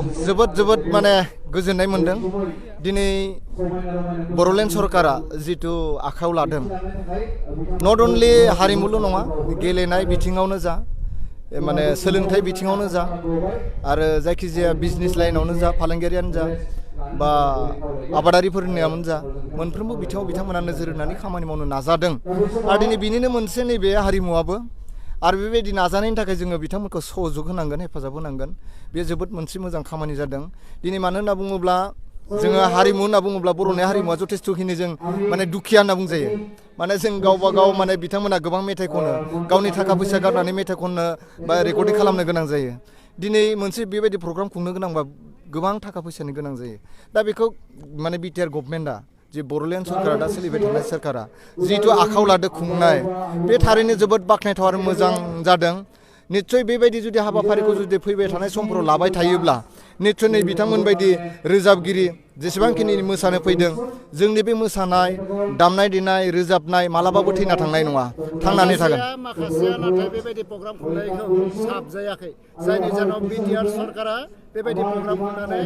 जोबोद माने गोजोननाय मोनदों दिनै बर'लेण्ड सरकारा जितु आखायाव लादों नट अनलि हारिमुल' नङा गेलेनाय बिथिङावनो जा माने सोलोंथाइ बिथिङावनो जा आरो जायखिजाया बिजनेस लाइनावनो जा फालांगियारियानो जा बा आबादारिफोरनियावनो जा मोनफ्रोमबो बिथिङाव बिथांमोना नोजोर होनानै खामानि मावनो नाजादों आरो दिनै बिनिनो मोनसे नैबे हारिमुवाबो आरो बेबायदि नाजानायनि थाखाय जोङो बिथांमोनखौ सहयोग होनांगोन हेफाजाब होनांगोन बे जोबोद मोनसे मोजां खामानि जादों दिनै मानो होनना बुङोब्ला जोङो हारिमु होनना बुङोब्ला बर'नि हारिमुवा जथेस्थ'खिनि जों माने दुखिया होनना बुंजायो माने जों गावबा गाव माने बिथांमोना गोबां मेथाइ खनो गावनि थाखा फैसा गारनानै मेथाइ खननो बा रेकर्डिं खालामनो गोनां जायो दिनै मोनसे बेबायदि प्रग्राम खुंनो गोनांबा गोबां थाखा फैसानि गोनां जायो दा बेखौ माने बिटिआर गभर्नमेन्टआ जे बर'लेण्ड सरकारा दा सोलिबाय थानाय सरकारा जिहेतु आखायाव लादो खुंनाय बे थारैनो जोबोद बाख्नायथाव आरो मोजां जादों निस्सय बेबायदि जुदि हाबाफारिखौ जुदि फैबाय थानाय समफोराव लाबाय थायोब्ला निस्सय नै बिथांमोन बायदि रोजाबगिरि जेसेबांखिनि मोसानो फैदों जोंनि बे मोसानाय दामनाय देनाय रोजाबनाय मालाबाबो थैना थांनाय नङा थांनानै थागोन माखासेया नाथाय बेबायदि प्रग्राम खुंनायखौ साबजायाखै जायनि जाहोनाव बिटिआर सरकारा बेबायदि प्रग्राम खुंनानै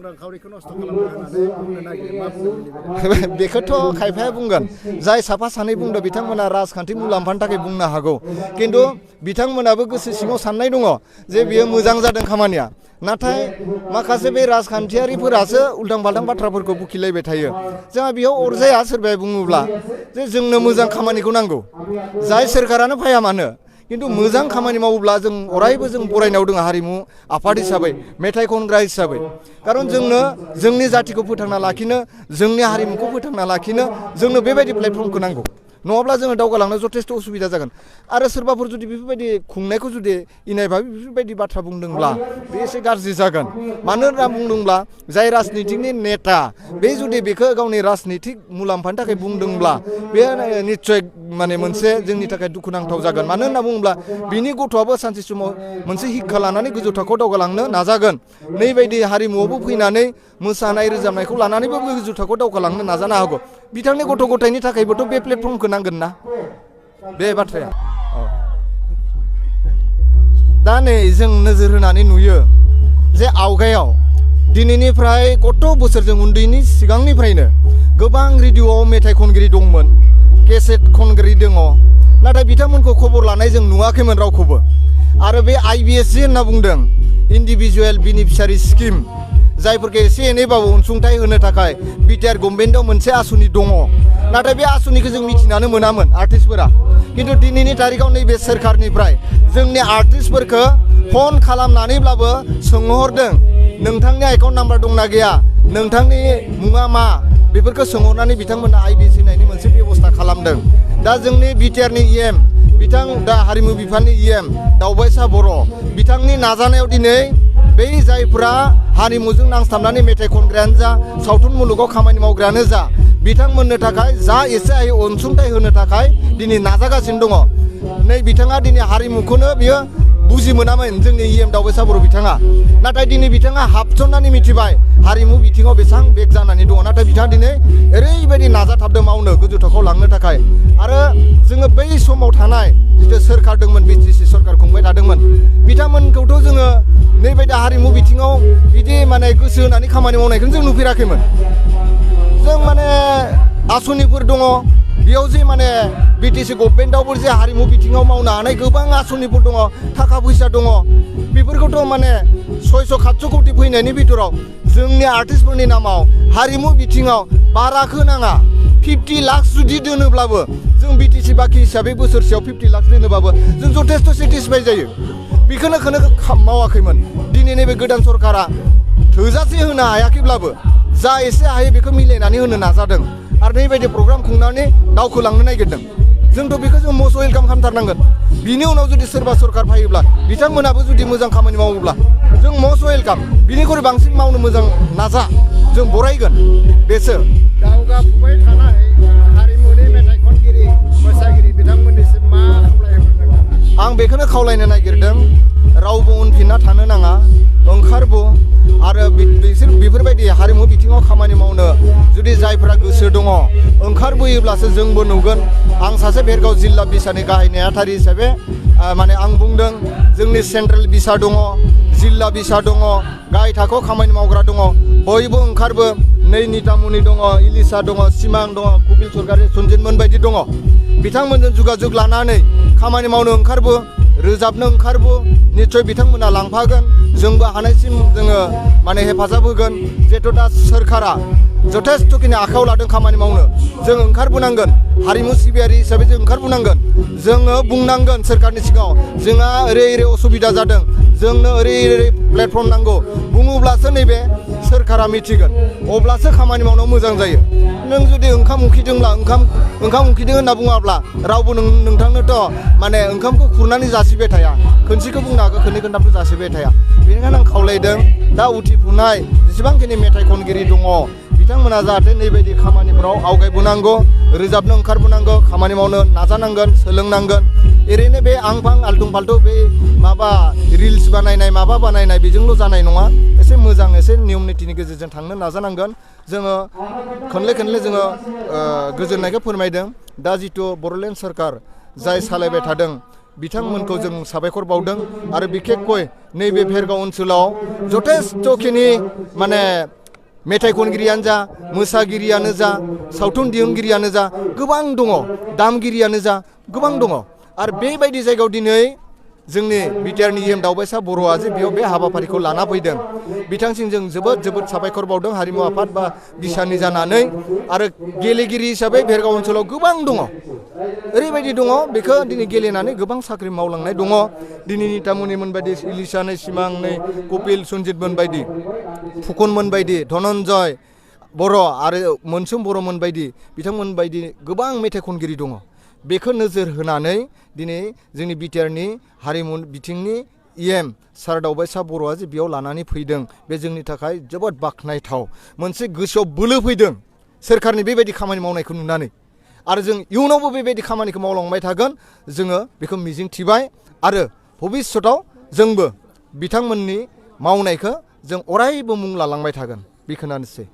रांखावरिखौ नस्थ' खालामनो होननानै बुंनो नागिरो मा बुंदों बेखौथ' खायफाया बुंगोन जाय साफा सानै बुंदों बिथांमोना राजखान्थि मुलाम्फानि थाखाय बुंनो हागौ खिन्थु बिथांमोनाबो गोसो सिङाव साननाय दङ जे बियो मोजां जादों खामानिया नाथाय माखासे बे राजखान्थियारिफोरासो उल्थां फाल्थां बाथ्राफोरखौ बुखिलायबाय थायो जोंहा बेयाव अरजाया सोरबाया बुङोब्ला जे जोंनो मोजां खामानिखौ नांगौ जाय सोरखारानो फैया मानो किन्तु मोजां खामानि मावोब्ला जों अरायबो जों बरायनायाव दङ हारिमु आफाद हिसाबै मेथाइ खनग्रा हिसाबै खारन जोंनो जोंनि जातिखौ फोथांना लाखिनो जोंनि हारिमुखौ फोथांना लाखिनो जोंनो बेबायदि प्लेटफर्मखौ नांगौ नङाब्ला जोङो दावगालांनो जथेस्थ' उसुबिदा जागोन आरो सोरबाफोर जुदि बेफोरबायदि खुंनायखौ जुदि इनायभाबे बेफोरबायदि बाथ्रा बुंदोंब्ला बे एसे गाज्रि जागोन मानो होनना बुंदोंब्ला जाय राजनितिकनि नेता बे जुदि बेखौ गावनि राजनितिक मुलाम्फानि थाखाय बुंदोंब्ला बे निस्सय माने मोनसे जोंनि थाखाय दुखुनांथाव जागोन मानो होनना बुङोब्ला बिनि गथ'आबो सानसे समाव मोनसे हिक्खा लानानै गोजौ थाखोआव दावगालांनो नाजागोन नैबायदि हारिमुआवबो फैनानै मोसानाय रोजाबनायखौ लानानैबो गोजौ थाखोआव दावगालांनो नाजानो हागौ बिथांनि गथ' गथायनि थाखायबोथ' बे प्लेटफर्मखौ नांगोन ना बे बाथ्राया दा नै जों नोजोर होनानै नुयो जे आवगायाव दिनैनिफ्राय गथ' बोसोरजों उन्दैनि सिगांनिफ्रायनो गोबां रेडिअ'आव मेथाइ खनगिरि दंमोन केसेट खनगिरि दङ नाथाय बिथांमोनखौ खबर लानाय जों नुवाखैमोन रावखौबो आरो बे IBSC होनना बुंदों इन्डिभिजुवेल बेनिफिसियारि स्किम जायफोरखौ एसे एनैबाबो अनसुंथाइ होनो थाखाय बिटिआर गभर्नमेन्टआव मोनसे आसुनि दङ नाथाय बे आसुनिखौ जों मिथिनानै मोनामोन आर्टिस्टफोरा किन्तु दिनैनि तारिखाव नैबे सोरखारनिफ्राय जोंनि आर्टिस्टफोरखौ फन खालामनानैब्लाबो सोंहरदों नोंथांनि एकाउन्ट नाम्बार दंना गैया नोंथांनि मुङा मा बेफोरखौ सोंहरनानै बिथांमोना IBC होनायनि मोनसे बेबस्था खालामदों दा जोंनि बिटिआरनि EM बिथां दा हारिमु बिफाननि EM दावबायसा बर' बिथांनि नाजानायाव दिनै बै जायफोरा हारिमुजों नांथाबनानै मेथाइ खनग्रायानो जा सावथुन मुलुगाव खामानि मावग्रायानो जा बिथांमोननो थाखाय जा एसे हायो अनसुंथाइ होनो थाखाय दिनै नाजागासिनो दङ नै बिथाङा दिनै हारिमुखौनो बियो बुजि मोनामोन जोंनि EM दावबायसा बर' बिथाङा नाथाय दिनै बिथाङा हाबसननानै मिथिबाय हारिमु बिथिङाव बेसेबां बेग जानानै दङ नाथाय बिथाङा दिनै ओरैबायदि नाजाथाबदों मावनो गोजौ थाखोआव लांनो थाखाय आरो जोङो बै समाव थानाय जिथु सोरखार दंमोन BTC सरखार खुंबाय थादोंमोन बिथांमोनखौथ' जोङो नैबायदि हारिमु बिथिङाव बिदि माने गोसो होनानै खामानि मावनायखौनो जों नुफेराखैमोन जों माने आसुनिफोर दङ बेयाव जे माने BTC गभर्नमेन्टआवबो जे हारिमु बिथिङाव मावनो हानाय गोबां आसुनिफोर दङ थाखा फैसा दङ बेफोरखौथ' माने 600-700 कोटि फैनायनि बिथोराव जोंनि आर्टिस्टफोरनि नामाव हारिमु बिथिङाव बाराखौ नाङा 50 लाख जुदि दोनोब्लाबो जों BTC बाखि हिसाबै बोसोरसेयाव 50 लाख दोनोब्लाबो जों जथेस्थ' सेटिसफाइ जायो बेखौनो मावाखैमोन दिनै नैबे गोदान सरकारा थोजासे होनो हायाखैब्लाबो जा एसे हायो बेखौ मिलायनानै होनो नाजादों आरो नैबायदि प्रग्राम खुंनानै दावखोलांनो नागिरदों जोंथ' बेखौ जों मस्ट वेलकाम खालामथारनांगोन बिनि उनाव जुदि सोरबा सरकार फैयोब्ला बिथांमोनाबो जुदि मोजां खामानि मावोब्ला जों मस्ट वेलकाम बिनिख्रुइ बांसिन मावनो मोजां नाजा जों बरायगोन बेसो दावगाफुबाय थानाय हारिमुनि मेथाइ खनगिरि मोसागिरि बिथांमोननिसिम मा खावलायहरदों आं बेखौनो खावलायनो नागिरदों रावबो उनफिनना थानो नाङा ओंखारबो आरो बिसोर बेफोरबायदि हारिमु बिथिङाव खामानि मावनो जुदि जायफोरा गोसो दङ ओंखारबोयोब्लासो जोंबो नुगोन आं सासे भेरगाव जिल्ला बिसानि गाहाय नेहाथारि हिसाबै माने आं बुंदों जोंनि सेन्ट्रेल बिसा दङ जिल्ला बिसा दङ गाहाय थाखोआव खामानि मावग्रा दङ बयबो ओंखारबो नै नितामुनि दङ इलिसा दङ सिमां दङ कपिल सरकारि सन्जितमोन बायदि दङ बिथांमोनजों जुगाजुग लानानै खामानि मावनो ओंखारबो रोजाबनो ओंखारबो निश्चय बिथांमोना लांफागोन जोंबो हानायसिम जोङो माने हेफाजाब होगोन जिहेथु दा सोरखारा जथेस्थ'खिनि आखायाव लादों खामानि मावनो जों ओंखारबोनांगोन हारिमु सिबियारि हिसाबै जों ओंखारबोनांगोन जोङो बुंनांगोन सोरखारनि सिगाङाव जोंहा ओरै ओरै असुबिदा जादों जोंनो ओरै ओरै प्लेटफर्म नांगौ बुङोब्लासो नैबे सोरखारा मिथिगोन अब्लासो खामानि मावनो मोजां जायो नों जुदि ओंखाम उखैदोंब्ला ओंखाम उखैदों होनना बुङाब्ला रावबो नोंथांनोथ' माने ओंखामखौ खुरनानै जासिबाय थाया खोनसेखौ बुंनो हागौ खोननै खोनथामथ' जासिबाय थाया बेनिखायनो आं खावलायदों दा उथिफुनाय जेसेबांखिनि मेथाइ खनगिरि दङ बिथांमोना जाहाथे नैबायदि खामानिफोराव आवगायबोनांगौ रोजाबनो ओंखारबोनांगौ खामानि मावनो नाजानांगोन सोलोंनांगोन ओरैनो बे आं फां आल्टुं फाल्टु बे माबा रिल्स बानायनाय माबा बानायनाय बेजोंल' जानाय नङा एसे मोजां एसे नियम नितिनि गेजेरजों थांनो नाजानांगोन जोङो खनले जोङो गोजोननायखौ फोरमायदों दा जिथु बड'लेण्ड सोरखार जाय सालायबाय थादों बिथांमोनखौ जों साबायखर बावदों आरो बिखेखय नैबे भेरगाव ओनसोलाव जथेस्थ'खिनि माने मेथाइ खनगिरियानो जा मोसागिरियानो जा सावथुन दिहुनगिरियानो जा गोबां दङ दामगिरियानो जा गोबां दङ आरो बेबायदि जायगायाव दिनै जोंनि बिटिआरनि EM दावबायसा बर'आ जे बेयाव बे हाबाफारिखौ लाना फैदों बिथांसिम जों जोबोद साबायखर बावदों हारिमु आफाद बा बिसानि जानानै आरो गेलेगिरि हिसाबै भेरगाव ओनसोलाव गोबां दङ ओरैबायदि दङ बेखौ दिनै गेलेनानै गोबां साख्रि मावलांनाय दङ दिनै नितामुनिमोन बायदि इलिसानै सिमांनै कपिल सन्जितमोन बायदि फुकनमोन बायदि धनन्जय बर' आरो मोनसोम बर'मोन बायदि बिथांमोन बायदि गोबां मेथाइ खनगिरि दङ बेखौ नोजोर होनानै दिनै जोंनि बिटिआरनि हारिमु बिथिंनि EM सार दावबायसा बर'आ जे बेयाव लानानै फैदों बे जोंनि थाखाय जोबोद बाख्नायथाव मोनसे गोसोआव बोलो फैदों सोरखारनि बेबायदि खामानि मावनायखौ नुनानै आरो जों इयुनावबो बेबायदि खामानिखौ मावलांबाय थागोन जोङो बेखौ मिजिं थिबाय आरो भबिष्यताव जोंबो बिथांमोननि मावनायखौ जों अरायबो मुं लालांबाय थागोन बेखौनोसै